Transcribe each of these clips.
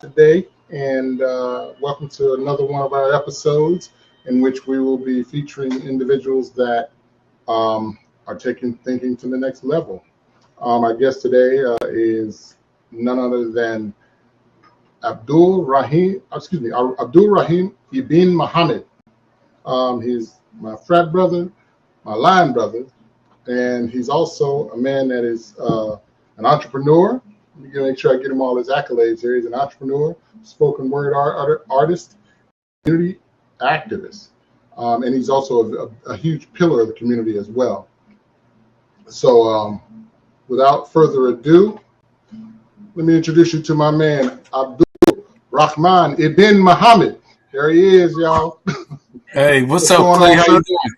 today, and welcome to another one of our episodes in which we will be featuring individuals that are taking thinking to the next level. Our guest today is none other than Abdul Rahim Ibn Muhammad. He's my frat brother, my line brother, and he's also a man that is an entrepreneur. I'm going to make sure I get him all his accolades here. He's an entrepreneur, spoken word artist, community activist, and he's also a huge pillar of the community as well. So without further ado, let me introduce you to my man, Abdul Rahman Ibn Muhammad. There he is, y'all. Hey, what's up, Clay? How you doing?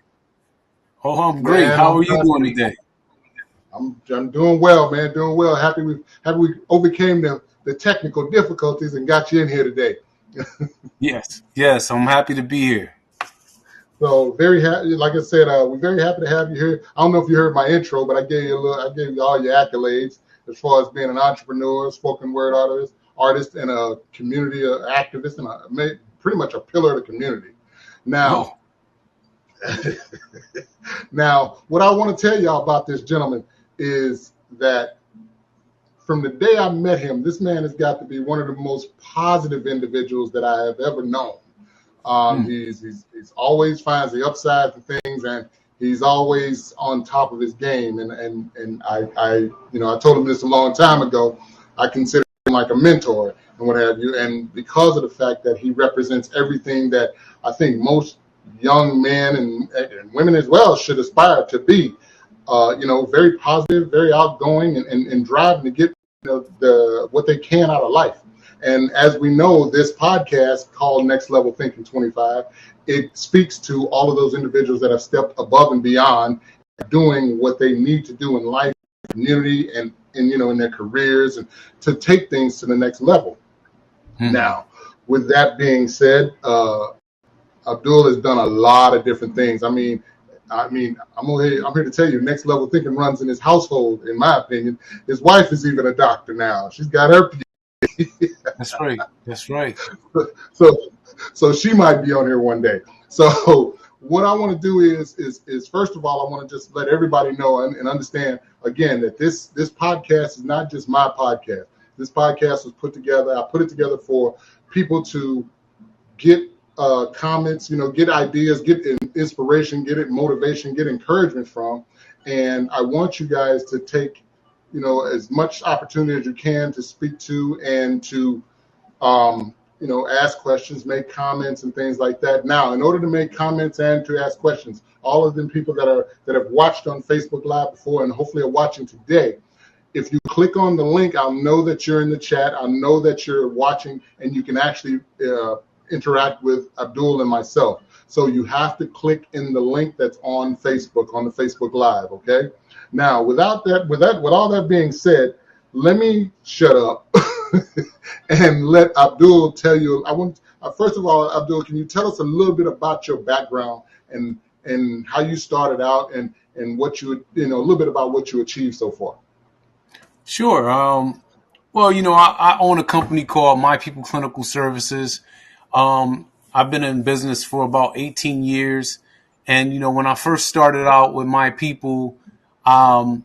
Oh, I'm great. Man, How are you doing today? I'm doing well, man. Doing well. Happy we overcame the technical difficulties and got you in here today. Yes, I'm happy to be here. So very happy. Like I said, we're very happy to have you here. I don't know if you heard my intro, but I gave you all your accolades as far as being an entrepreneur, spoken word artist, and a community activist, and pretty much a pillar of the community. Now, now, what I want to tell y'all about this gentleman is that from the day I met him, this man has got to be one of the most positive individuals that I have ever known. He's always finds the upside to things, and he's always on top of his game. And I told him this a long time ago. I consider him like a mentor and what have you. And because of the fact that he represents everything that I think most young men and women as well should aspire to be, very positive, very outgoing, and driving to get what they can out of life. And as we know, this podcast called Next Level Thinking 25, it speaks to all of those individuals that have stepped above and beyond, doing what they need to do in life, community, and in their careers, and to take things to the next level. Now, with that being said, Abdul has done a lot of different things. I'm here to tell you, Next Level Thinking runs in his household, in my opinion. His wife is even a doctor now. She's got her PhD. That's right. So she might be on here one day. So what I want to do is first of all, I want to just let everybody know and understand again that this podcast is not just my podcast. This podcast was put together. I put it together for people to get comments, get ideas, get inspiration, get motivation, get encouragement from. And I want you guys to take, as much opportunity as you can to speak to and to, ask questions, make comments and things like that. Now, in order to make comments and to ask questions, all of them people that have watched on Facebook Live before and hopefully are watching today, if you click on the link, I'll know that you're in the chat. I'll know that you're watching, and you can actually interact with Abdul and myself. So you have to click in the link that's on Facebook, on the Facebook Live, okay? Now, with all that being said, let me shut up and let Abdul tell you. First of all, Abdul, can you tell us a little bit about your background and how you started out and what a little bit about what you achieved so far? Sure. Well, I own a company called My People Clinical Services. I've been in business for about 18 years. And, when I first started out with My People, I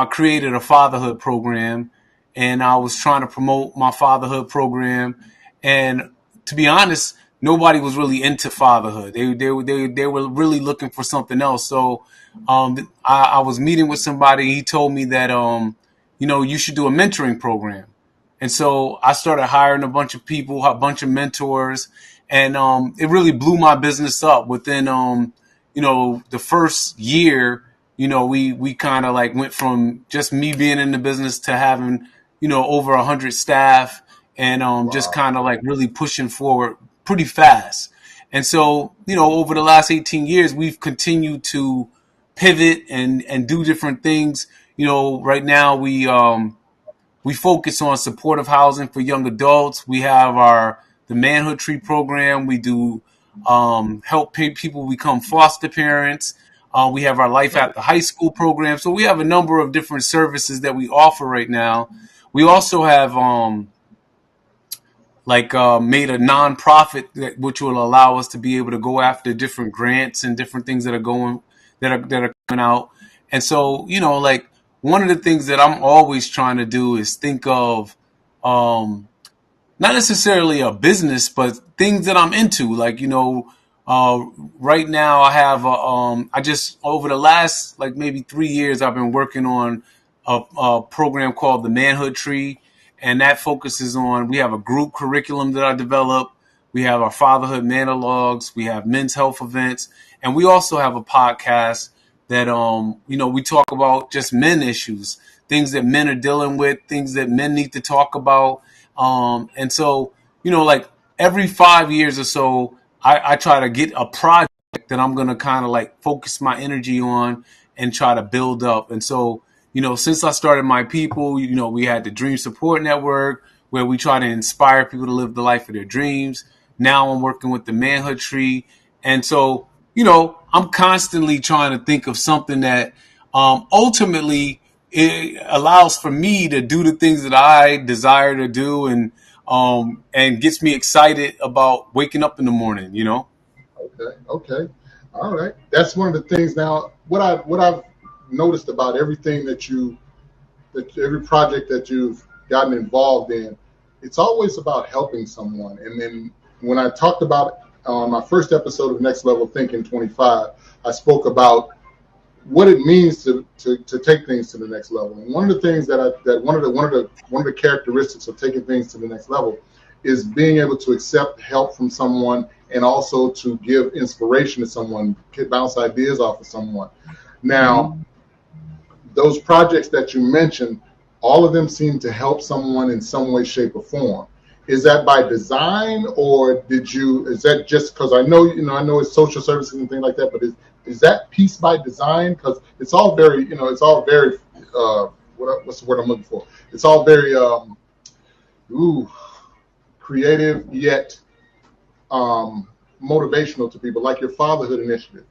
created a fatherhood program, and I was trying to promote my fatherhood program. And to be honest, nobody was really into fatherhood. They were really looking for something else. So I was meeting with somebody. He told me that, you should do a mentoring program. And so I started hiring a bunch of people, a bunch of mentors, and it really blew my business up. Within, the first year, we kind of like went from just me being in the business to having, over 100 staff and just kind of like really pushing forward pretty fast. And so, over the last 18 years, we've continued to pivot and do different things. Right now we focus on supportive housing for young adults. We have the Manhood Tree program. We do help people become foster parents. We have our Life After High School program. So we have a number of different services that we offer right now. We also have made a nonprofit which will allow us to be able to go after different grants and different things that are coming out. And so, like one of the things that I'm always trying to do is think of not necessarily a business, but things that I'm into. Uh, right now I have I just over the last like maybe 3 years I've been working on a program called the Manhood Tree, and that focuses on we have a group curriculum that I develop. We have our fatherhood monologues. We have men's health events, and we also have a podcast that we talk about just men issues, things that men are dealing with, things that men need to talk about. And so, like every 5 years or so, I try to get a project that I'm going to kind of like focus my energy on and try to build up. And so, since I started my people, we had the Dream Support Network where we try to inspire people to live the life of their dreams. Now I'm working with the Manhood Tree. And so, I'm constantly trying to think of something that ultimately it allows for me to do the things that I desire to do and gets me excited about waking up in the morning. Okay, okay, all right. That's one of the things. Now, what I've noticed about everything that every project that you've gotten involved in, it's always about helping someone. And then when I talked about on my first episode of Next Level Thinking 25, I spoke about what it means to take things to the next level. And one of the things that one of the characteristics of taking things to the next level is being able to accept help from someone and also to give inspiration to someone, bounce ideas off of someone. Now, those projects that you mentioned, all of them seem to help someone in some way, shape, or form. Is that by design, or is that just because I know it's social services and things like that, but is that piece by design? Because it's all very, what's the word I'm looking for? It's all very creative yet motivational to people, like your fatherhood initiative,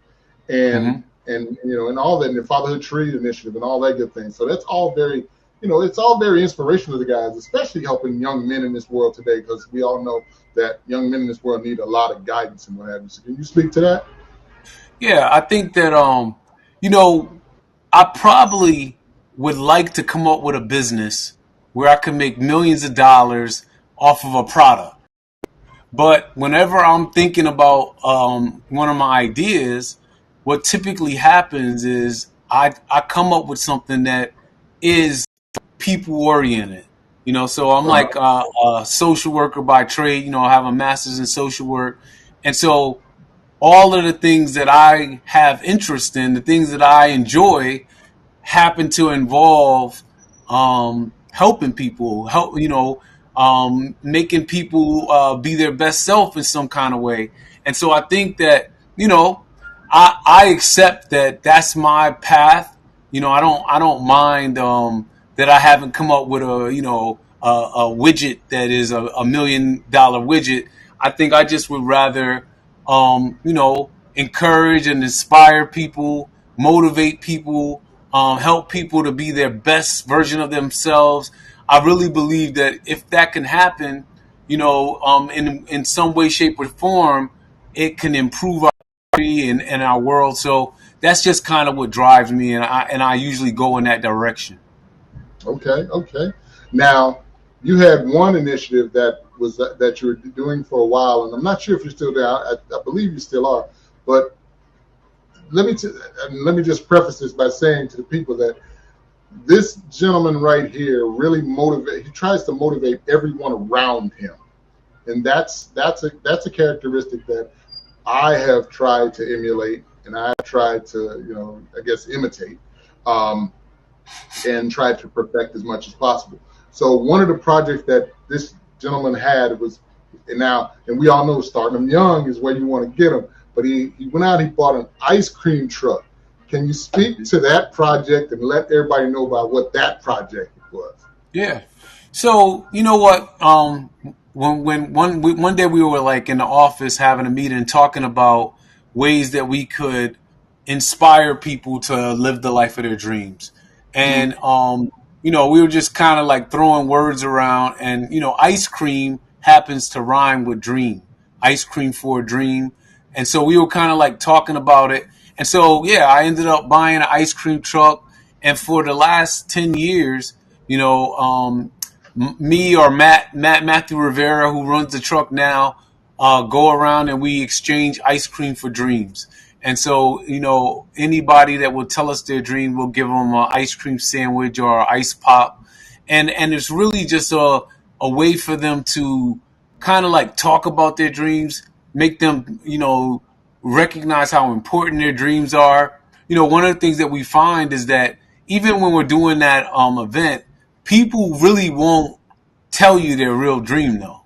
and and all that, and the fatherhood tree initiative, and all that good thing. So that's all very, it's all very inspirational to the guys, especially helping young men in this world today, because we all know that young men in this world need a lot of guidance and what have you. So can you speak to that? Yeah, I think that I probably would like to come up with a business where I can make millions of dollars off of a product. But whenever I'm thinking about one of my ideas, what typically happens is I come up with something that is people oriented. So I'm like a social worker by trade. I have a master's in social work, and so all of the things that I have interest in, the things that I enjoy, happen to involve helping people, making people be their best self in some kind of way. And so I think that I accept that that's my path. I don't mind that I haven't come up with a widget that is a $1 million widget. I think I just would rather encourage and inspire people, motivate people, help people to be their best version of themselves. I really believe that if that can happen, in some way, shape, or form, it can improve our country and our world. So that's just kind of what drives me, and I usually go in that direction. Okay, okay. Now, you had one initiative that you were doing for a while, and I'm not sure if you're still there. I believe you still are, but let me just preface this by saying to the people that this gentleman right here really he tries to motivate everyone around him, and that's a characteristic that I have tried to emulate, and I have tried to I guess imitate, um, and try to perfect as much as possible. So one of the projects that this gentleman had was, and we all know starting them young is where you want to get them. But he went out, he bought an ice cream truck. Can you speak to that project and let everybody know about what that project was? Yeah. So you know what? When one day we were like in the office having a meeting talking about ways that we could inspire people to live the life of their dreams, and Mm-hmm. we were just kind of like throwing words around, and ice cream happens to rhyme with dream, ice cream for a dream. And so we were kind of like talking about it. And so, yeah, I ended up buying an ice cream truck. And for the last 10 years, you know, me or Matthew Rivera, who runs the truck now, go around and we exchange ice cream for dreams. And so, you know, anybody that will tell us their dream, we'll give them an ice cream sandwich or an ice pop. And it's really just a way for them to kind of like talk about their dreams, make them, you know, recognize how important their dreams are. You know, one of the things that we find is that even when we're doing that event, people really won't tell you their real dream though.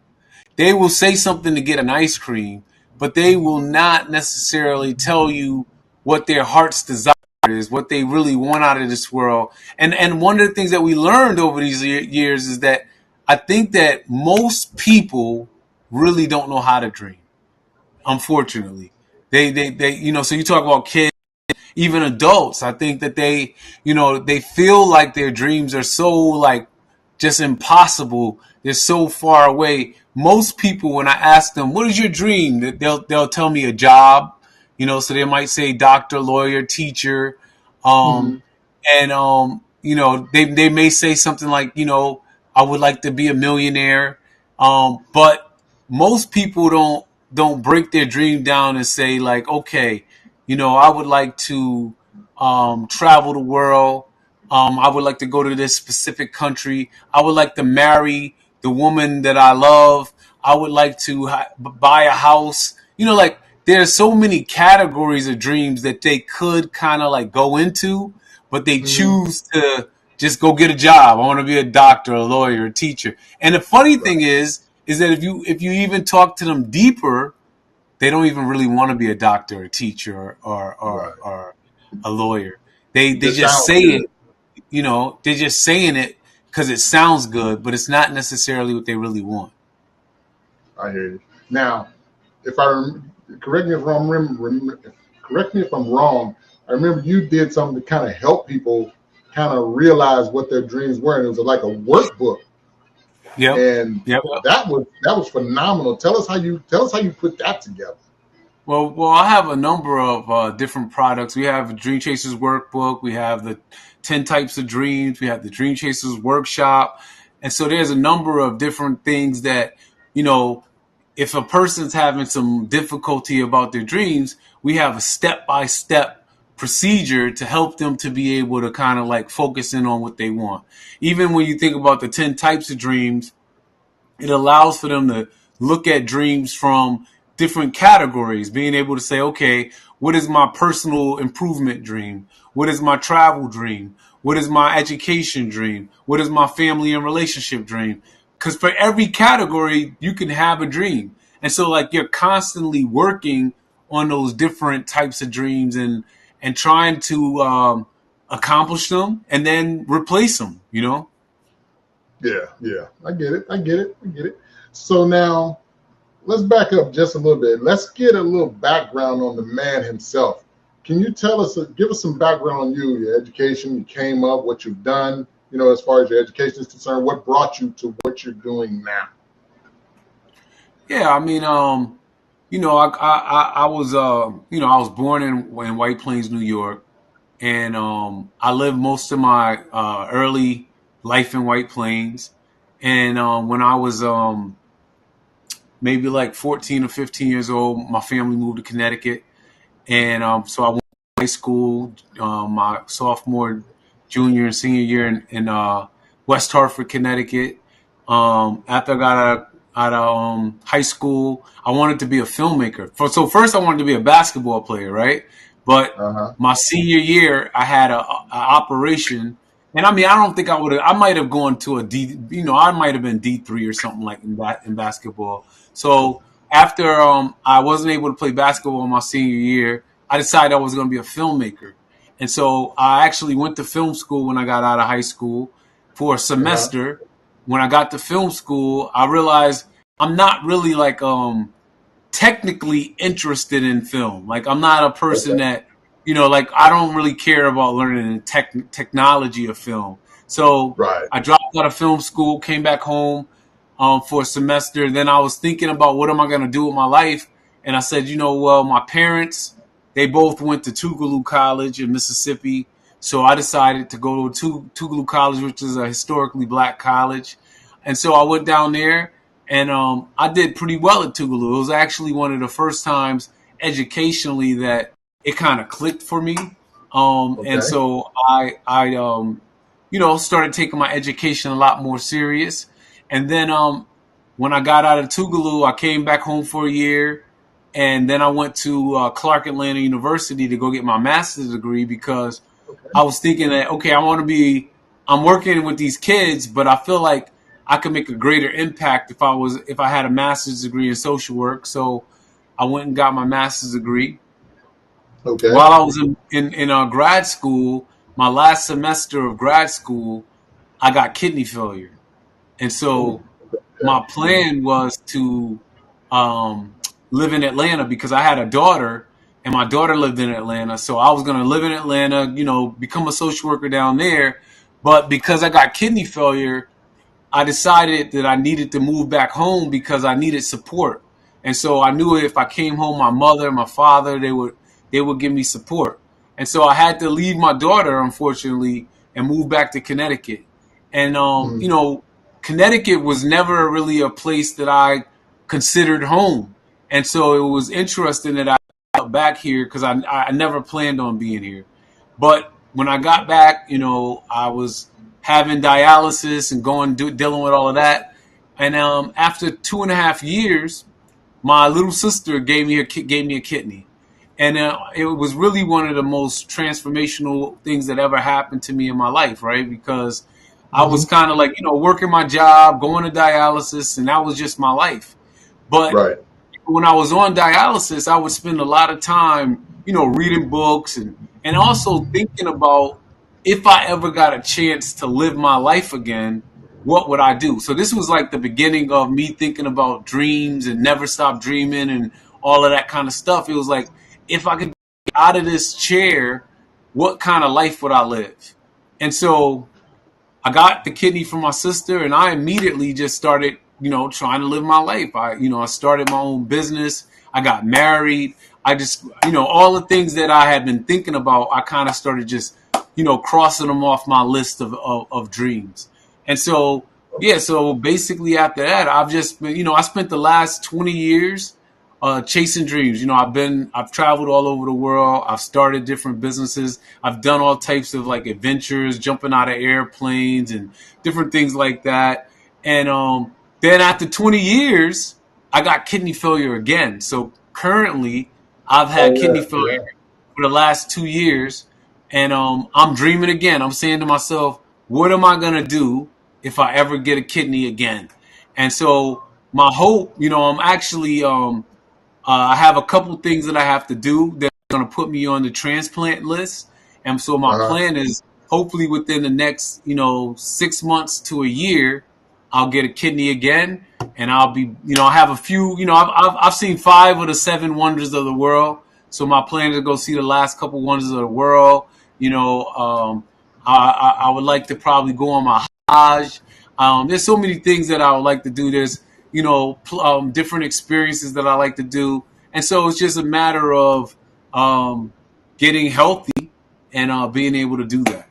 They will say something to get an ice cream, but they will not necessarily tell you what their heart's desire is, what they really want out of this world. And one of the things that we learned over these years is that I think that most people really don't know how to dream. Unfortunately, they you know. So you talk about kids, even adults. I think that they, you know, they feel like their dreams are so like just impossible. They're so far away. Most people, when I ask them, "What is your dream?" They'll tell me a job. You know, so they might say doctor, lawyer, teacher, Hmm. um, and you know, they may say something like, you know, I would like to be a millionaire. But most people don't break their dream down and say like, okay, you know, I would like to travel the world. I would like to go to this specific country. I would like to marry the woman that I love. I would like to buy a house. You know, like there's so many categories of dreams that they could kind of like go into, but they Hmm. choose to just go get a job. I want to be a doctor, a lawyer, a teacher. And the funny Right. thing is that if you even talk to them deeper, they don't even really want to be a doctor, a teacher, Right. or a lawyer. It They just just sounds say good. it, you know, they're just saying it because it sounds good, but it's not necessarily what they really want. I hear you. Now, if I correct me if I'm correct me if I'm wrong. I remember you did something to kind of help people kind of realize what their dreams were, and it was like a workbook, Yep. and Yep. that was phenomenal. Tell us how you put that together. Well, I have a number of different products. We have a Dream Chasers workbook. We have the 10 types of dreams. We have the Dream Chasers workshop. And so there's a number of different things that, you know, if a person's having some difficulty about their dreams, we have a step by step procedure to help them to be able to kind of like focus in on what they want. Even when you think about the 10 types of dreams, it allows for them to look at dreams from different categories, being able to say, okay, what is my personal improvement dream? What is my travel dream? What is my education dream? What is my family and relationship dream? Because for every category, you can have a dream. And so, like, you're constantly working on those different types of dreams and trying to accomplish them and then replace them, you know? Yeah, yeah, I get it. I get it. I get it. So now let's back up just a little bit. Let's get a little background on the man himself. Can you tell us, give us some background on you, your education, you came up, what you've done, you know, as far as your education is concerned, what brought you to what you're doing now? Yeah, I mean, you know, I was, you know, I was born in White Plains, New York, and I lived most of my early life in White Plains. And when I was maybe like 14 or 15 years old, my family moved to Connecticut, and so I went to high school, my sophomore, junior, and senior year in West Hartford, Connecticut. After I got out of high school, I wanted to be a filmmaker. So first, I wanted to be a basketball player, right? But Uh huh. my senior year, I had a operation, and I mean, I don't think I would have. I might have gone to a D. You know, I might have been D3 or something like in basketball. So after I wasn't able to play basketball my senior year, I decided I was going to be a filmmaker. And so I actually went to film school when I got out of high school for a Uh huh. semester. When I got to film school, I realized I'm not really like technically interested in film. Like I'm not a person Okay. that, you know, like I don't really care about learning the technology of film. So Right. I dropped out of film school, came back home, for a semester. Then I was thinking about what am I going to do with my life, and I said, well, my parents, they both went to Tougaloo College in Mississippi, so I decided to go to Tougaloo College, which is a historically black college, and so I went down there, and I did pretty well at Tougaloo. It was actually one of the first times educationally that it kind of clicked for me, and Okay. so I started taking my education a lot more serious. And then when I got out of Tougaloo, I came back home for a year, and then I went to Clark Atlanta University to go get my master's degree because Okay. I was thinking that okay, I'm working with these kids, but I feel like I could make a greater impact if I had a master's degree in social work. So I went and got my master's degree. Okay. While I was in grad school, my last semester of grad school, I got kidney failure. And Ooh, so okay. my plan was to um, live in Atlanta because I had a daughter and my daughter lived in Atlanta. So I was going to live in Atlanta, become a social worker down there. But because I got kidney failure, I decided that I needed to move back home because I needed support. And so I knew if I came home, my mother, my father, they would give me support. And so I had to leave my daughter, unfortunately, and move back to Connecticut. And Mm, Connecticut was never really a place that I considered home. And so it was interesting that I got back here because I never planned on being here. But when I got back, I was having dialysis and dealing with all of that. And after 2.5 years, my little sister gave me a kidney, and it was really one of the most transformational things that ever happened to me in my life, right? Because I was hmm. kind of like working my job, going to dialysis, and that was just my life. But Right. when I was on dialysis, I would spend a lot of time, reading books and also thinking about if I ever got a chance to live my life again, what would I do? So this was like the beginning of me thinking about dreams and never stop dreaming and all of that kind of stuff. It was like if I could get out of this chair, what kind of life would I live? And so I got the kidney from my sister, and I immediately just started, trying to live my life. I started my own business. I got married. I just, all the things that I had been thinking about, I kind of started just, crossing them off my list of dreams. And so, yeah, so basically after that, I've just been, I spent the last 20 years chasing dreams. I've traveled all over the world. I've started different businesses. I've done all types of like adventures, jumping out of airplanes and different things like that. And then after 20 years, I got kidney failure again. So currently, I've Oh had kidney yeah. failure Yeah. for the last 2 years, and I'm dreaming again. I'm saying to myself, what am I gonna do if I ever get a kidney again? And so my hope, I'm actually I have a couple things that I have to do that's going to put me on the transplant list. And so my Uh-huh. plan is hopefully within the next, 6 months to a year, I'll get a kidney again. And I'll be, I have a few, I've seen 5 of the 7 wonders of the world. So my plan is to go see the last couple wonders of the world. You know, I would like to probably go on my Hajj. There's so many things that I would like to do. There's different experiences that I like to do, and so it's just a matter of um, getting healthy and being able to do that.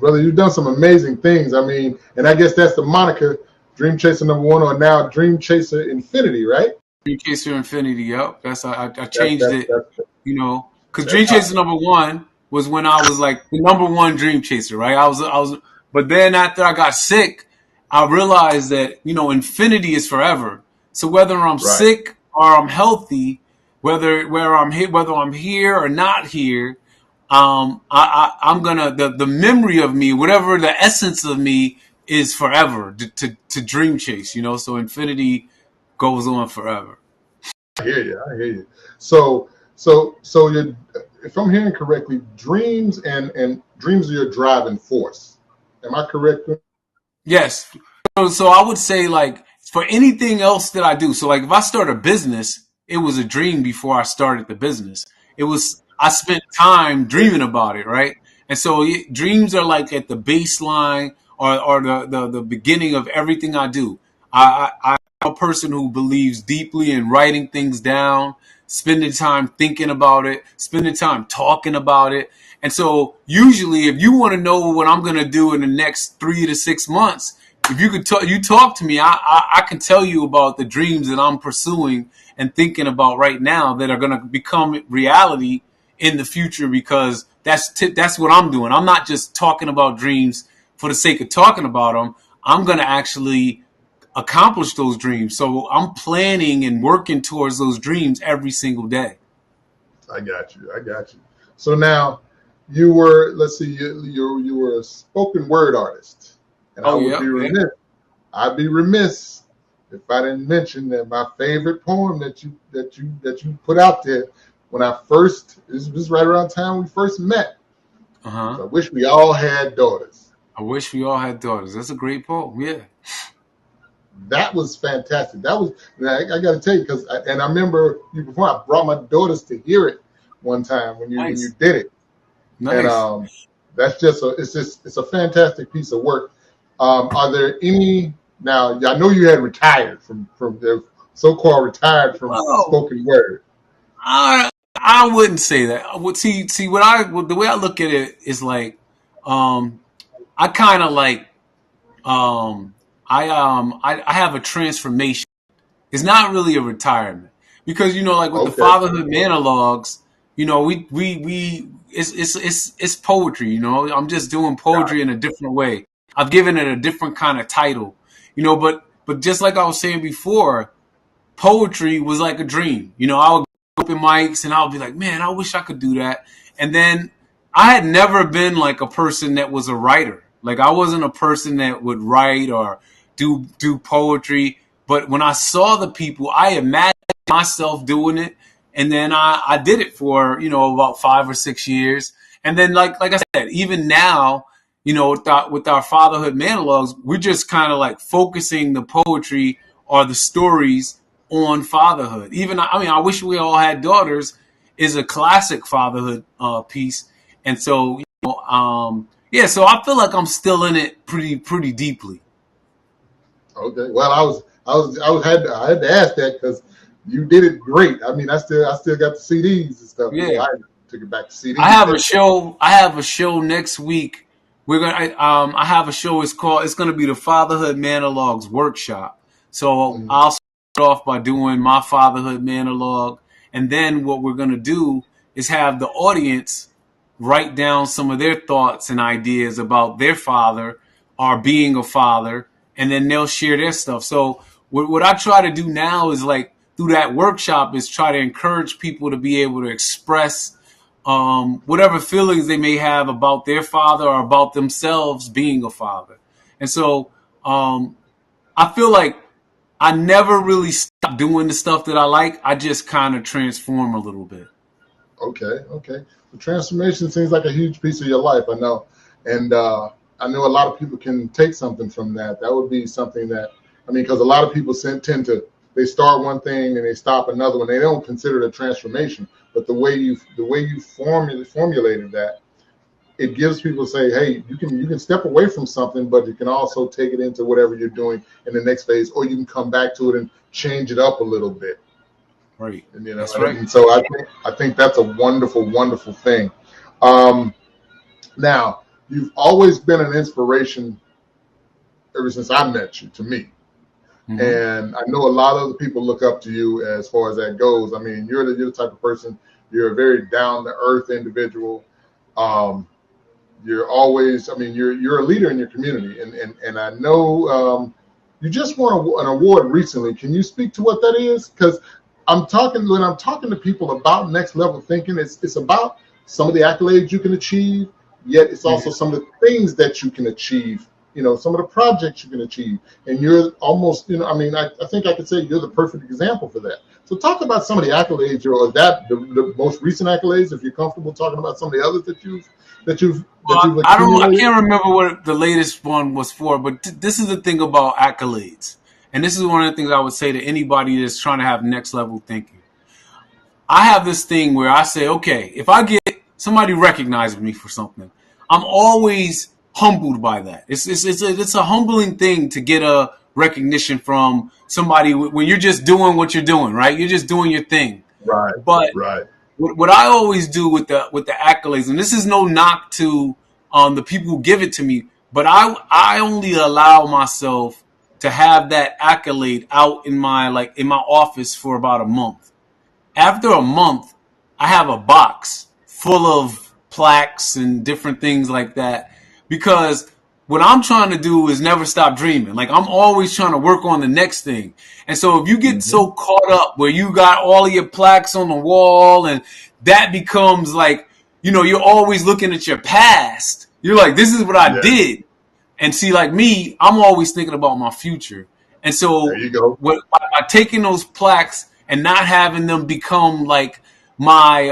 Brother, you've done some amazing things. I mean, and I guess that's the moniker, Dream Chaser number one, or now Dream Chaser Infinity, right? Dream Chaser Infinity, yep. I That's changed that's it, that's because that's Dream hot. Chaser number one was when I was like the number one Dream Chaser, right? But then after I got sick, I realized that infinity is forever. So whether I'm Right. sick or I'm healthy, whether I'm here or not here, I'm gonna the memory of me, whatever the essence of me is forever to dream chase, So infinity goes on forever. I hear you. I hear you. So you, if I'm hearing correctly, dreams and dreams are your driving force. Am I correct? Yes. So I would say like for anything else that I do. So like if I start a business, it was a dream before I started the business. I spent time dreaming about it, right? And so dreams are like at the baseline or the beginning of everything I do. I'm a person who believes deeply in writing things down, spending time thinking about it, spending time talking about it. And so usually if you want to know what I'm going to do in the next 3 to 6 months, if you could talk, you talk to me, I can tell you about the dreams that I'm pursuing and thinking about right now that are going to become reality in the future, because that's what I'm doing. I'm not just talking about dreams for the sake of talking about them. I'm going to actually accomplish those dreams. So I'm planning and working towards those dreams every single day. I got you. I got you. So now you were, let's see, you were a spoken word artist, and I Oh would yeah, be yeah. remiss. I'd be remiss if I didn't mention that my favorite poem that you put out there when I first, this was right around the time we first met. Uh huh. I wish we all had daughters. I wish we all had daughters. That's a great poem. Yeah. That was fantastic. That was, I got to tell you, because and I remember you before, I brought my daughters to hear it one time when you Nice. did it, and Nice. that's just it's a fantastic piece of work. Are there any now? I know you had retired from the so-called retired from Well, spoken word. I wouldn't say that. I would see the way I look at it is like, um, I kind of like, I have a transformation. It's not really a retirement, because like with the Okay, fatherhood monologues, we it's poetry. I'm just doing got poetry in a different way. I've given it a different kind of title. But just like I was saying before, poetry was like a dream. I would go open mics and I would be like, man, I wish I could do that. And then I had never been like a person that was a writer. Like I wasn't a person that would write or do poetry. But when I saw the people, I imagined myself doing it. And then I did it for, about 5 or 6 years. And then like I said, even now, with our fatherhood monologues, we're just kind of like focusing the poetry or the stories on fatherhood. Even I wish we all had daughters is a classic fatherhood piece, and so yeah. So I feel like I'm still in it pretty deeply. okay. Well, I had to ask that because you did it great. I mean, I still got the CDs and stuff. Yeah, I took it back to I CDs. have a show. I have a show next week. I have a show. It's gonna be the Fatherhood Monologues Workshop. So Mhm. I'll start off by doing my fatherhood monologue, and then what we're gonna do is have the audience write down some of their thoughts and ideas about their father or being a father, and then they'll share their stuff. So what I try to do now is like through that workshop is try to encourage people to be able to express whatever feelings they may have about their father or about themselves being a father. And so I feel like I never really stopped doing the stuff that I like. I just kind of transform a little bit. Okay, okay. The transformation seems like a huge piece of your life. I know, and I know a lot of people can take something from that. That would be something that I mean, because a lot of people tend to they start one thing and they stop another one. They don't consider it a transformation, but the way you formulated that, it gives people say, hey, you can step away from something, but you can also take it into whatever you're doing in the next phase, or you can come back to it and change it up a little bit. Right. And That's right. and so I think that's a wonderful, wonderful thing. Um, now you've always been an inspiration ever since I met you to me, Mm-hmm. and I know a lot of other people look up to you as far as that goes. I mean, you're the type of person. You're a very down to earth individual. Um, you're always. I mean, you're a leader in your community, and I know you just won an award recently. Can you speak to what that is? Because when I'm talking to people about next level thinking, it's about some of the accolades you can achieve, yet it's also Mm-hmm. some of the things that you can achieve. Some of the projects you can achieve, and you're almost, I mean, I think I could say you're the perfect example for that. So talk about some of the accolades, or the most recent accolades, if you're comfortable talking about some of the others that you've I don't. I accumulated. can't remember what the latest one was for, but this is the thing about accolades, and this is one of the things I would say to anybody that's trying to have next level thinking. I have this thing where I say, okay, if I get somebody recognizes me for something, I'm always humbled by that. It's a humbling thing to get a recognition from somebody when you're just doing what you're doing, right? You're just doing your thing. Right. But Right. what I always do with the accolades, and this is no knock to the people who give it to me, but I only allow myself to have that accolade out in my office for about a month. After a month, I have a box full of plaques and different things like that because what I'm trying to do is never stop dreaming. Like I'm always trying to work on the next thing. And so if you get Hmm. so caught up where you got all of your plaques on the wall and that becomes like, you're always looking at your past. You're like, this is what I Yeah. did. And see, like me, I'm always thinking about my future. And There so, you go. by taking those plaques and not having them become like my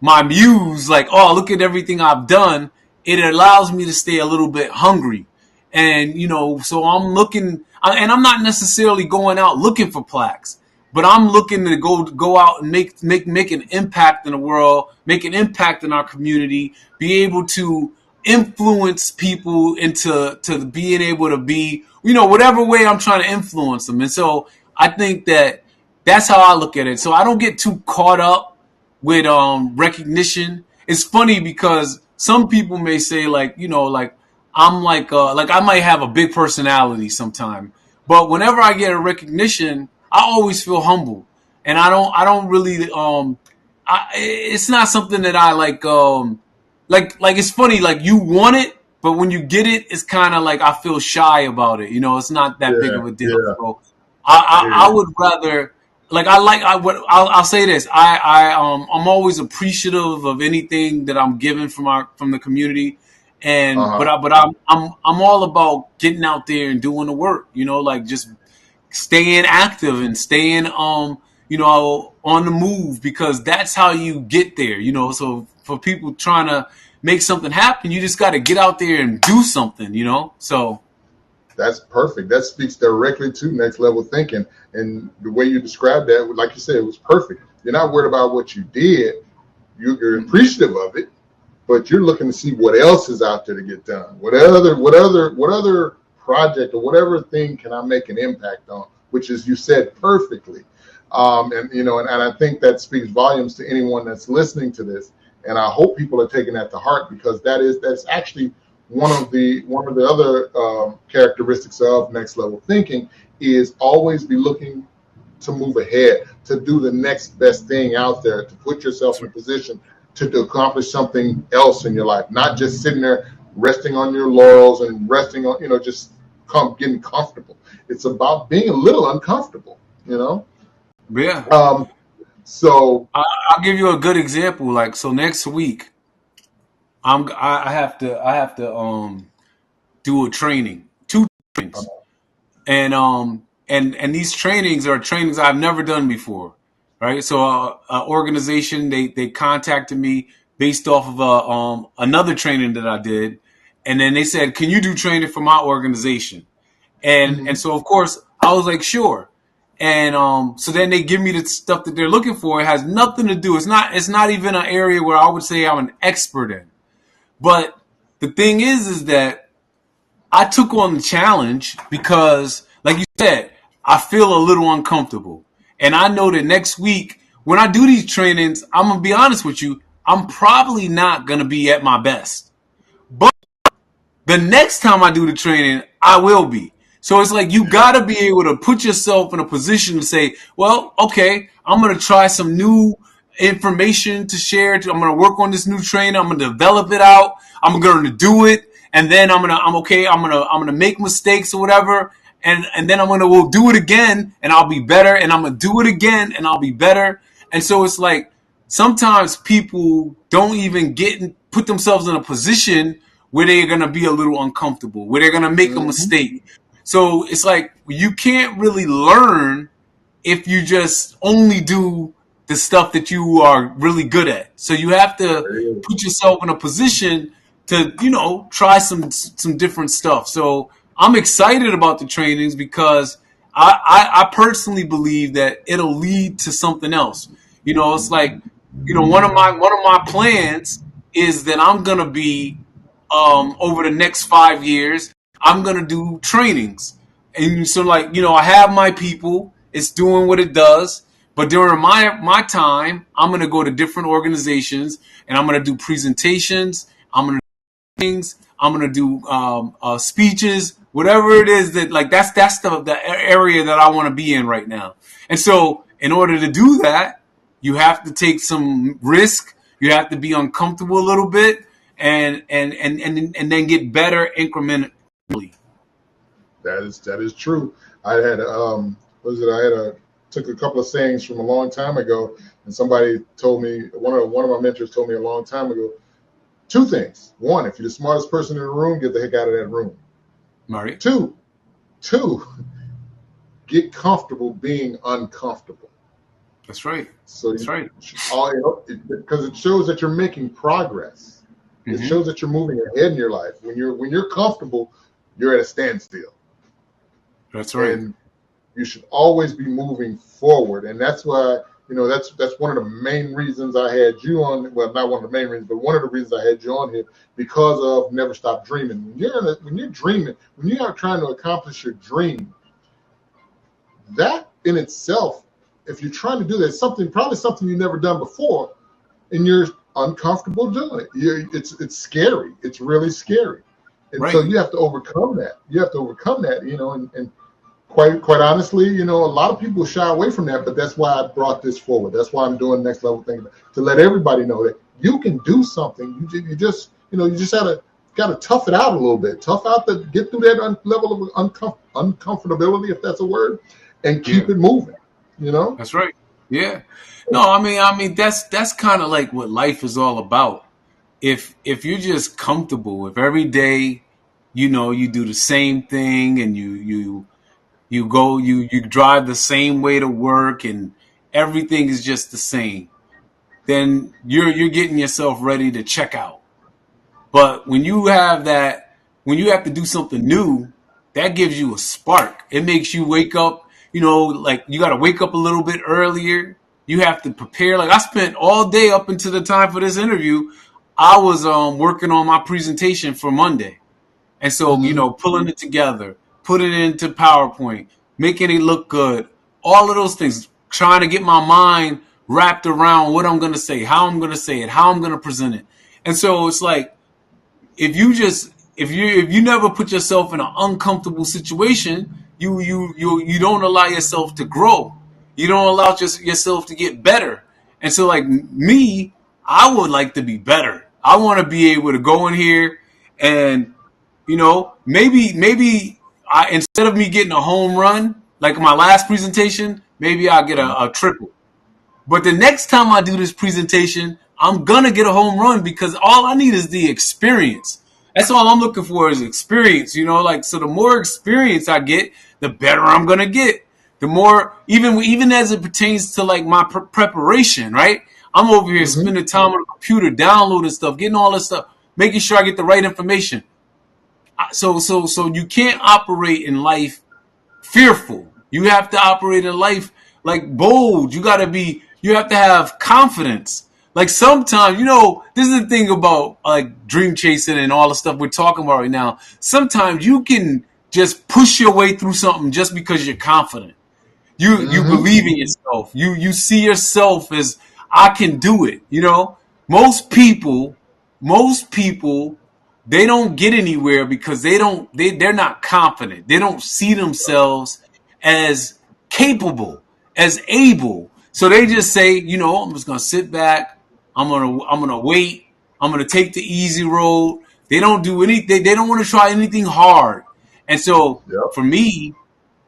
my muse, like, oh, look at everything I've done, it allows me to stay a little bit hungry. And so I'm looking, and I'm not necessarily going out looking for plaques, but I'm looking to go out and make an impact in the world, make an impact in our community, be able to influence people into being able to be, whatever way I'm trying to influence them. And so I think that's how I look at it. So I don't get too caught up with recognition. It's funny because some people may say like, like I'm like I might have a big personality sometime, but whenever I get a recognition, I always feel humble, and I don't really it's not something that I like it's funny, like you want it, but when you get it, it's kind of like I feel shy about it. It's not that big Yeah. of a deal. Yeah. So I hear I you. would rather I'll say this. I'm always appreciative of anything that I'm given from the community, and Uh-huh. I'm all about getting out there and doing the work. Like just staying active and staying on the move because that's how you get there. So for people trying to make something happen, you just got to get out there and do something. So That's perfect. That speaks directly to next level thinking. And the way you described that, like you said, it was perfect. You're not worried about what you did. You're appreciative of it, but you're looking to see what else is out there to get done. What other project or whatever thing can I make an impact on? Which is, you said perfectly. And I think that speaks volumes to anyone that's listening to this. And I hope people are taking that to heart because that's actually one of the other characteristics of next level thinking is always be looking to move ahead, to do the next best thing out there, to put yourself in a position to accomplish something else in your life, not just sitting there resting on your laurels and resting on, just getting comfortable. It's about being a little uncomfortable, you know? yeah, Um, so, I'll give you a good example. Like so, next week I have to do a training, two trainings, and these trainings are trainings I've never done before, right? So, organization they contacted me based off of another training that I did, and then they said, "Can you do training for my organization?" And mhm, so of course I was like, "Sure." And so then they give me the stuff that they're looking for. It has nothing to do. It's not even an area where I would say I'm an expert in. But the thing is that I took on the challenge because, like you said, I feel a little uncomfortable. And I know that next week, when I do these trainings, I'm going to be honest with you, I'm probably not going to be at my best. But the next time I do the training, I will be. So it's like you yeah, got to be able to put yourself in a position to say, well, okay, I'm going to try some new information to share. I'm going to work on this new training. I'm going to develop it out. I'm going to do it. And then I'm okay. I'm going to make mistakes or whatever. And then we'll do it again and I'll be better. And I'm going to do it again and I'll be better. And so it's like sometimes people don't even put themselves in a position where they're going to be a little uncomfortable, where they're going to make a mhm, mistake. So it's like you can't really learn if you just only do the stuff that you are really good at. So you have to there it is. put yourself in a position to, try some different stuff. So I'm excited about the trainings because I personally believe that it'll lead to something else. It's like, one of my plans is that I'm gonna be over the next 5 years, I'm gonna do trainings, And so, like, I have my people. It's doing what it does. But during my time, I'm gonna go to different organizations and I'm gonna do presentations. I'm gonna do things. I'm gonna do speeches, whatever it is that, like, that's the area that I want to be in right now. And so, in order to do that, you have to take some risk. You have to be uncomfortable a little bit, and then get better incrementally. That is true. I had what was it? I had took a couple of sayings from a long time ago, and somebody told me, one of my mentors told me a long time ago, two things. One, if you're the smartest person in the room, get the heck out of that room. Right. Two, get comfortable being uncomfortable. That's right. So That's right. Because it shows that you're making progress. It shows that you're moving ahead in your life. When you're comfortable, you're at a standstill. That's right. And you should always be moving forward. And that's why, that's one of the main reasons I had you on. Well, not one of the main reasons, but one of the reasons I had you on here, because of Never Stop Dreaming. When you're dreaming, when you are trying to accomplish your dream, that in itself, if you're trying to do that, probably something you've never done before, and you're uncomfortable doing it. It's scary. It's really scary. And right. So you have to overcome that. And quite honestly, a lot of people shy away from that, but that's why I brought this forward. That's why I'm doing Next Level Things, to let everybody know that you can do something. You just got to tough it out a little bit. Tough out to get through that level of uncomfortability, if that's a word, and keep it moving. That's right. Yeah. No, I mean that's kind of like what life is all about. If you're just comfortable, if every day, you do the same thing, and you drive the same way to work, and everything is just the same, then you're getting yourself ready to check out. But when you have to do something new, that gives you a spark. It makes you wake up, like you got to wake up a little bit earlier. You have to prepare. Like, I spent all day up until the time for this interview. I was working on my presentation for Monday. And so, pulling it together, putting it into PowerPoint, making it look good, all of those things, trying to get my mind wrapped around what I'm going to say, how I'm going to say it, how I'm going to present it. And so it's like, if you never put yourself in an uncomfortable situation, you don't allow yourself to grow. You don't allow yourself to get better. And so, like me, I would like to be better. I want to be able to go in here and, maybe instead of me getting a home run, like my last presentation, maybe I'll get a triple. But the next time I do this presentation, I'm going to get a home run, because all I need is the experience. That's all I'm looking for, is experience, so the more experience I get, the better I'm going to get. The more, even as it pertains to like my preparation, right? I'm over here spending time on the computer, downloading stuff, getting all this stuff, making sure I get the right information. So you can't operate in life fearful. You have to operate in life like bold. You have to have confidence. Like, sometimes, this is the thing about like dream chasing and all the stuff we're talking about right now. Sometimes you can just push your way through something just because you're confident. You believe in yourself. You see yourself as, I can do it. Most people, they don't get anywhere because they're not confident. They don't see themselves as capable, as able. So they just say, I'm just gonna sit back. I'm gonna wait. I'm gonna take the easy road. They don't do anything. They don't want to try anything hard. And so for me,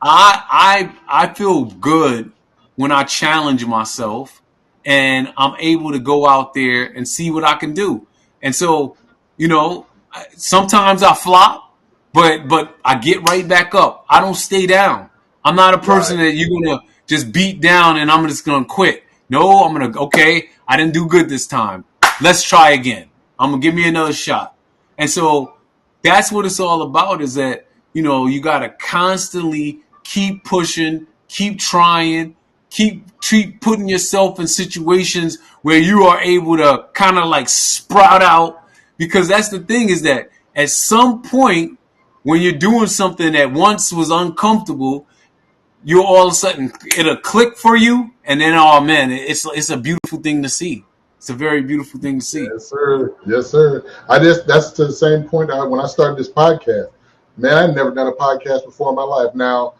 I feel good when I challenge myself and I'm able to go out there and see what I can do. And so, sometimes I flop, but I get right back up. I don't stay down. I'm not a person that you're gonna just beat down and I'm just gonna quit. No, okay, I didn't do good this time. Let's try again. I'm gonna give me another shot. And so that's what it's all about, is that, you gotta constantly keep pushing, keep trying, keep putting yourself in situations where you are able to kind of like sprout out. Because that's the thing, is that at some point, when you're doing something that once was uncomfortable, you all of a sudden it'll click for you, and then oh man, it's a beautiful thing to see. It's a very beautiful thing to see. Yes, sir. Yes, sir. That's to the same point when I started this podcast. Man, I'd never done a podcast before in my life. Now,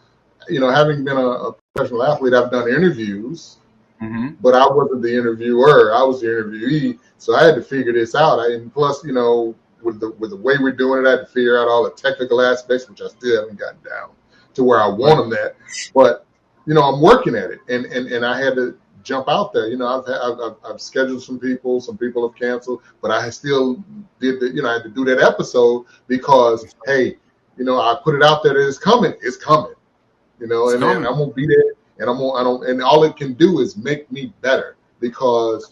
having been a professional athlete, I've done interviews, but I wasn't the interviewer. I was the interviewee. So I had to figure this out. And plus, with the way we're doing it, I had to figure out all the technical aspects, which I still haven't gotten down to where I want them at. But I'm working at it, and I had to jump out there. I've scheduled some people have canceled, but I still did I had to do that episode because hey, I put it out there that it's coming, and I'm gonna be there, and all it can do is make me better, because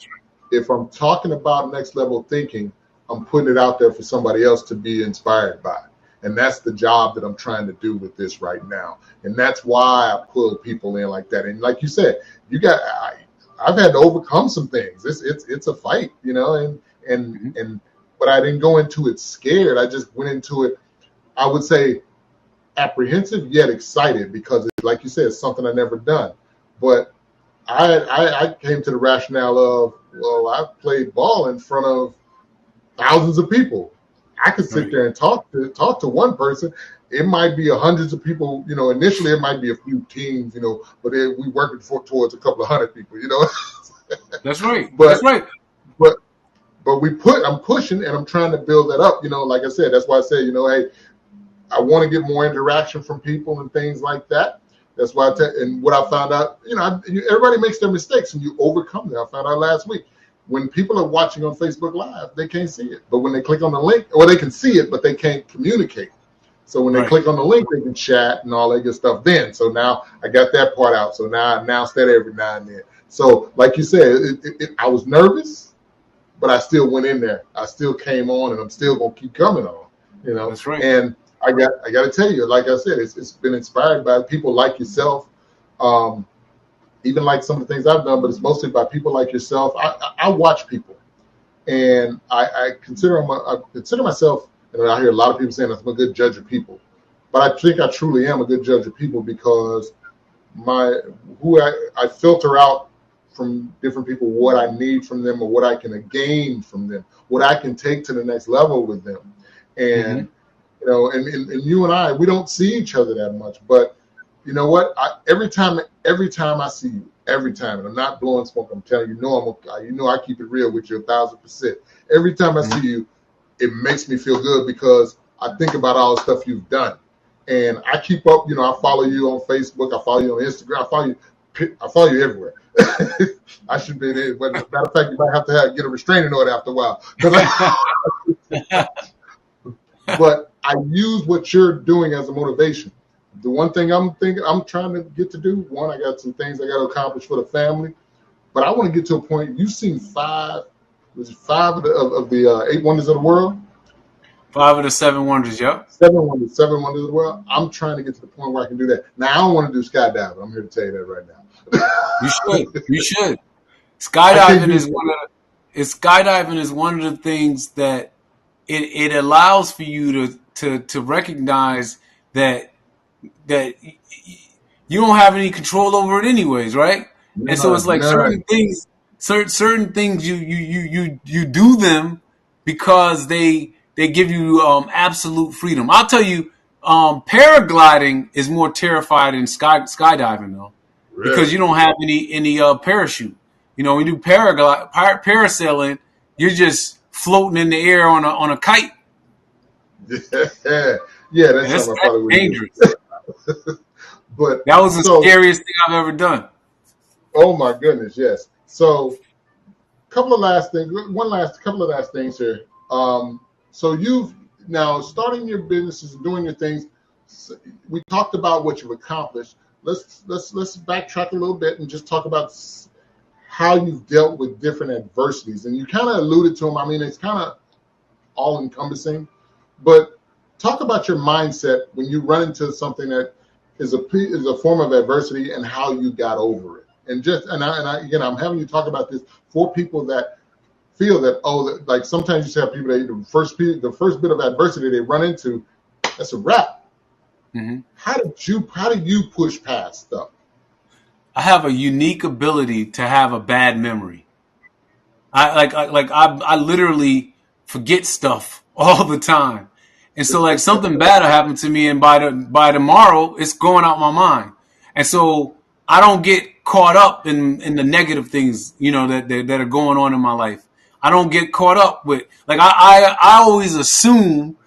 if I'm talking about next level thinking, I'm putting it out there for somebody else to be inspired by. And that's the job that I'm trying to do with this right now. And that's why I pull people in like that. And like you said, I've had to overcome some things. It's a fight, but I didn't go into it scared. I just went into it, I would say, apprehensive yet excited, because it's, like you said, it's something I never done. But I came to the rationale of, well, I played ball in front of thousands of people. I could sit there and talk to one person. It might be hundreds of people, initially it might be a few teams, but we working towards a couple of hundred people, That's right. But, That's right. But I'm pushing, and I'm trying to build that up, like I said. That's why I say, hey, I want to get more interaction from people and things like that. That's why and what I found out, everybody makes their mistakes and you overcome them. I found out last week, when people are watching on Facebook Live, they can't see it. But when they click on the link, or they can see it, but they can't communicate. So when they click on the link, they can chat and all that good stuff then. So now I got that part out. So now I announce that every now and then. So like you said, I was nervous, but I still went in there. I still came on, and I'm still going to keep coming on. That's right. And I got to tell you, like I said, it's been inspired by people like yourself. Even like some of the things I've done, but it's mostly by people like yourself. I watch people, and I consider myself, and I hear a lot of people saying I'm a good judge of people, but I think I truly am a good judge of people, because I filter out from different people what I need from them, or what I can gain from them, what I can take to the next level with them. And and you and I, we don't see each other that much, but you know what? Every time I see you, and I'm not blowing smoke, I'm telling you, I keep it real with you 1,000%. Every time I see you, it makes me feel good, because I think about all the stuff you've done, and I keep up. I follow you on Facebook, I follow you on Instagram, I follow you everywhere. I should be there. But as a matter of fact, you might have to get a restraining order after a while. But I use what you're doing as a motivation. The one thing I'm trying to get to do, I got some things I got to accomplish for the family, but I want to get to a point. You've seen five of the 8 wonders of the world? 5 of the 7 wonders, yep. 7 wonders of the world. I'm trying to get to the point where I can do that. Now, I don't want to do skydiving. I'm here to tell you that right now. You should. Skydiving is one of the things that it allows for you to recognize that you don't have any control over it anyways, right? And so it's like certain things you do them because they give you absolute freedom. I'll tell you, paragliding is more terrifying than skydiving though, really? Because you don't have any parachute. When you do parasailing, you're just floating in the air on a kite. Yeah, that's dangerous. But that was the scariest thing I've ever done. Oh my goodness, yes. So, couple of last things here. So you've now starting your businesses and doing your things. We talked about what you've accomplished. Let's backtrack a little bit and just talk about how you've dealt with different adversities. And you kind of alluded to them. I mean, it's kind of all encompassing, but talk about your mindset when you run into something that is a form of adversity and how you got over it. And I'm having you talk about this for people that feel that, like sometimes you have people that the first bit of adversity they run into, that's a wrap. Mm-hmm. How do you push past stuff? I have a unique ability to have a bad memory. I literally forget stuff all the time, and so like something bad will happen to me, and by tomorrow it's going out my mind, and so I don't get caught up in the negative things that are going on in my life. I don't get caught up with like I always assume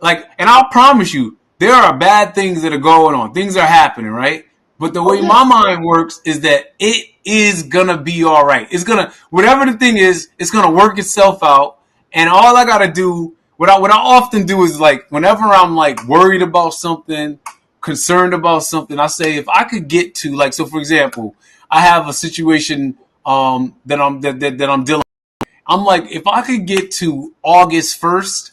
like, and I'll promise you, there are bad things that are going on. Things are happening, right? But the Oh way yeah. my mind works is that it is gonna be all right. It's gonna, whatever the thing is, it's gonna work itself out. And all I gotta do, what I often do is like, whenever I'm like worried about something, concerned about something, I say if I could get to like, so for example, I have a situation that I'm dealing. I'm like, if I could get to August 1st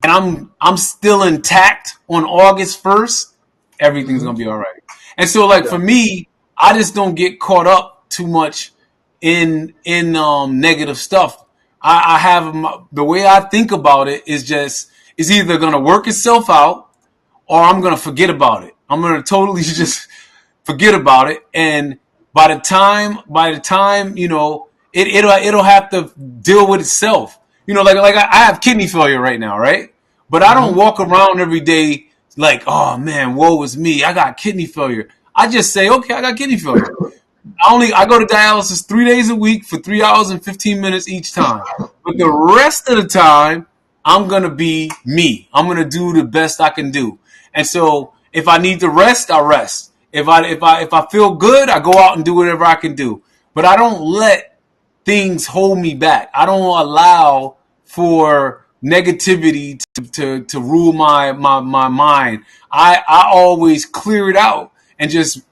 and I'm still intact on August 1st, everything's Mm-hmm. gonna be all right. And so, like for Yeah. me, I just don't get caught up too much in negative stuff. I have the way I think about it is just it's either gonna work itself out or I'm gonna forget about it. I'm gonna totally just forget about it, and by the time it'll have to deal with itself. I have kidney failure right now, right? But I don't Mm-hmm. walk around every day like, oh man, woe is me, I got kidney failure. I just say, okay, I got kidney failure. I go to dialysis 3 days a week for 3 hours and 15 minutes each time. But the rest of the time, I'm gonna be me. I'm gonna do the best I can do. And so if I need to rest, I rest. If I feel good, I go out and do whatever I can do. But I don't let things hold me back. I don't allow for negativity to rule my mind. I always clear it out and just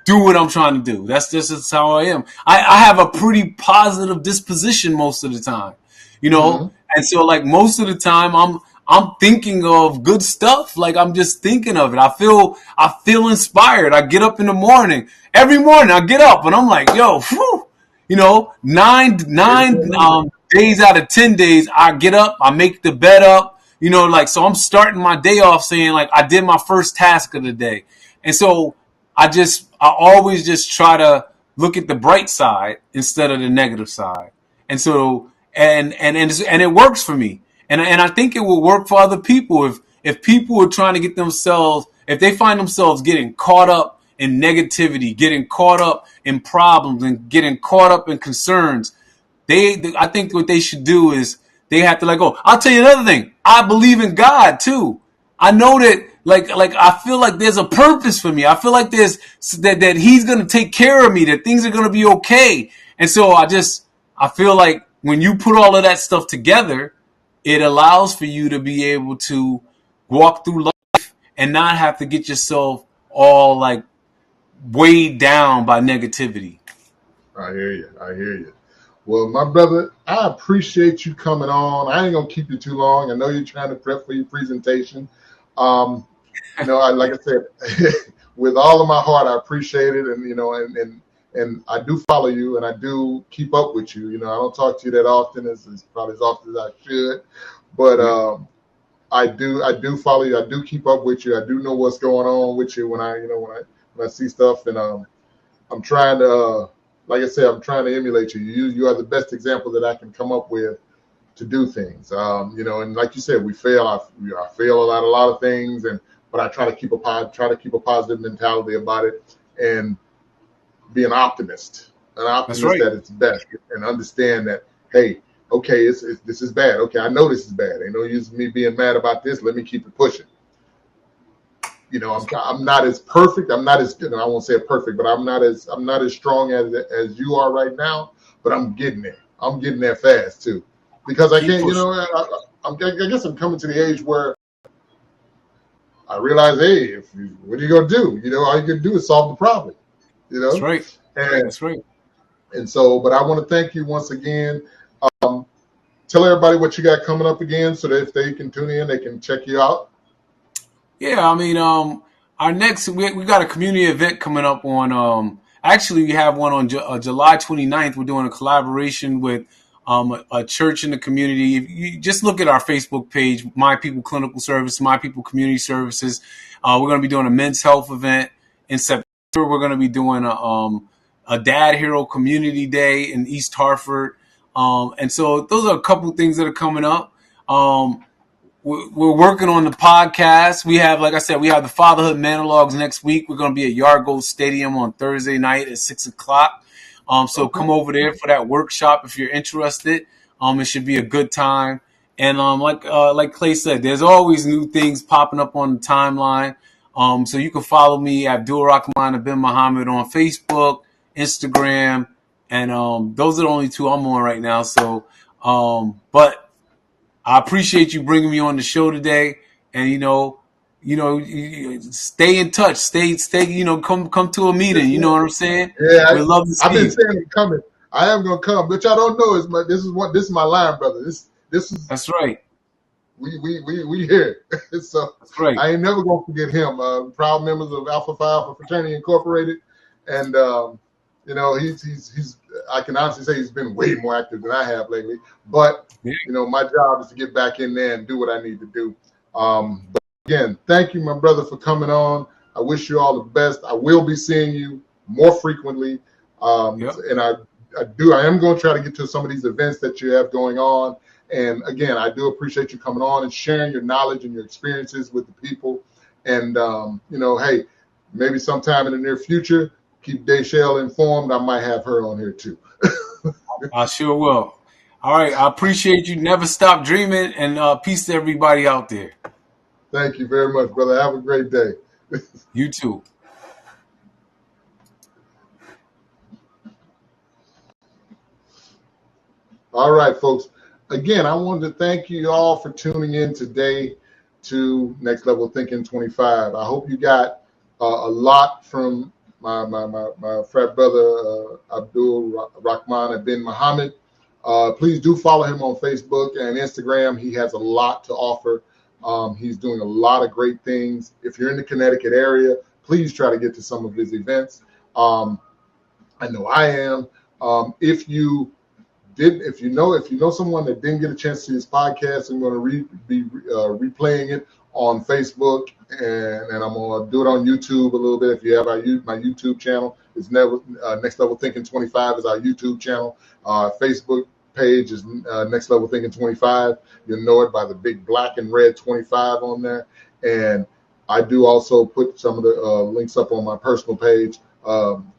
do what I'm trying to do. That's just how I am. I have a pretty positive disposition most of the time, Mm-hmm. and so like most of the time I'm thinking of good stuff. Like I'm just thinking of it. I feel inspired. I get up in the morning. Every morning I get up and I'm like, yo, whew, nine days out of 10 days I get up, I make the bed up, like so I'm starting my day off saying like I did my first task of the day, and so I always just try to look at the bright side instead of the negative side. And so and it works for me. And I think it will work for other people if people are trying to get themselves, if they find themselves getting caught up in negativity, getting caught up in problems and getting caught up in concerns, I think what they should do is they have to let go. I'll tell you another thing. I believe in God too. I know that like I feel like there's a purpose for me. I feel like there's that He's gonna take care of me, that things are gonna be okay. And so I feel like when you put all of that stuff together, it allows for you to be able to walk through life and not have to get yourself all like weighed down by negativity. I hear you. I hear you. Well, my brother, I appreciate you coming on. I ain't gonna keep you too long. I know you're trying to prep for your presentation. Um, like I said, with all of my heart, I appreciate it, and and I do follow you, and I do keep up with you. I don't talk to you that often, as probably as often as I should, but I do follow you. I do keep up with you. I do know what's going on with you when I see stuff, and I'm trying to, like I said, I'm trying to emulate you. You are the best example that I can come up with to do things. And like you said, we fail. I fail a lot of things, but I try to keep a positive mentality about it and be an optimist That's right. at its best, and understand that, hey, okay, this is bad. Okay, I know this is bad. Ain't no use me being mad about this. Let me keep it pushing. I'm not as perfect. I'm not as good. I won't say perfect, but I'm not as strong as you are right now. But I'm getting there. I'm getting there fast too, because I Keep can't. pushing. I guess I'm coming to the age where I realize, hey, what are you gonna do? All you can do is solve the problem. That's right. And That's right. so, but I want to thank you once again. Um, Tell everybody what you got coming up again, so that if they can tune in, they can check you out. Yeah, I mean, our next we got a community event coming up on. Actually, we have one on July 29th. We're doing a collaboration with a church in the community. If you just look at our Facebook page, My People Clinical Service, My People Community Services. We're going to be doing a men's health event in September. We're going to be doing a Dad Hero Community Day in East Hartford. And so those are a couple things that are coming up. We're working on the podcast. We have, like I said, we have the Fatherhood Monologues next week. We're going to be at Yard Gold Stadium on Thursday night at 6:00. So come over there for that workshop if you're interested. It should be a good time. And like Clay said, there's always new things popping up on the timeline. So you can follow me at Abdul Rahman bin Muhammad on Facebook, Instagram, and those are the only two I'm on right now. So, but I appreciate you bringing me on the show today, and stay in touch, stay, come to a meeting. You know what I'm saying? Yeah, We'd love to see I've been you. saying I'm coming. I am gonna come, but y'all don't know this is my line, brother. This is That's right. we here. So That's right. I ain't never gonna forget him. Proud members of Alpha Phi Alpha Fraternity Incorporated, and he's I can honestly say he's been way more active than I have lately. But my job is to get back in there and do what I need to do. But again, thank you, my brother, for coming on. I wish you all the best. I will be seeing you more frequently, and I am going to try to get to some of these events that you have going on. And again, I do appreciate you coming on and sharing your knowledge and your experiences with the people. And hey, maybe sometime in the near future, keep Dayshell informed. I might have her on here too. I sure will. All right. I appreciate you. Never stop dreaming, and peace to everybody out there. Thank you very much, brother. Have a great day. You too. All right, folks. Again, I wanted to thank you all for tuning in today to Next Level Thinking 25. I hope you got a lot from my frat brother Abdul Rahman bin Muhammad. Please do follow him on Facebook and Instagram. He has a lot to offer. He's doing a lot of great things. If you're in the Connecticut area, please try to get to some of his events. I know I am. If you know someone that didn't get a chance to see his podcast, I'm going to be replaying it on Facebook, and I'm going to do it on YouTube a little bit. If you have my YouTube channel, it's Next Level Thinking 25 is our YouTube channel. Facebook page is Next Level Thinking 25. You'll know it by the big black and red 25 on there. And I do also put some of the links up on my personal page,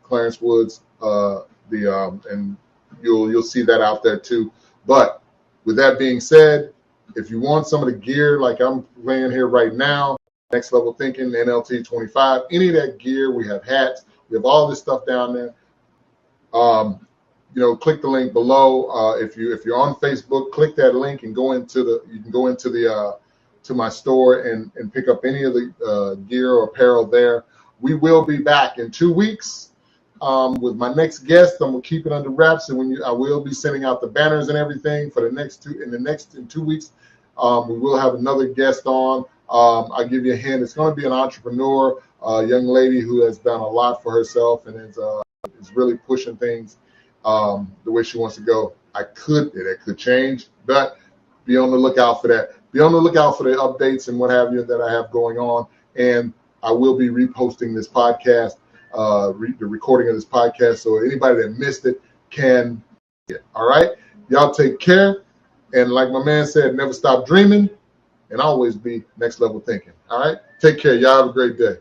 Clarence Woods, and you'll see that out there too. But with that being said, if you want some of the gear like I'm playing here right now, Next Level Thinking, NLT 25, any of that gear, we have hats, we have all this stuff down there. Click the link below. If you're on Facebook, click that link and you can go into to my store and pick up any of the gear or apparel there. We will be back in 2 weeks. With my next guest. I'm gonna keep it under wraps, and I will be sending out the banners and everything for in 2 weeks. We will have another guest on. I'll give you a hint. It's going to be an entrepreneur, a young lady who has done a lot for herself and is really pushing things the way she wants to go. That could change, but be on the lookout for that. Be on the lookout for the updates and what have you that I have going on, and I will be reposting this podcast. The recording of this podcast, so anybody that missed it can get it. All right, y'all take care, and like my man said, never stop dreaming and always be next level thinking. All right, take care. Y'all have a great day.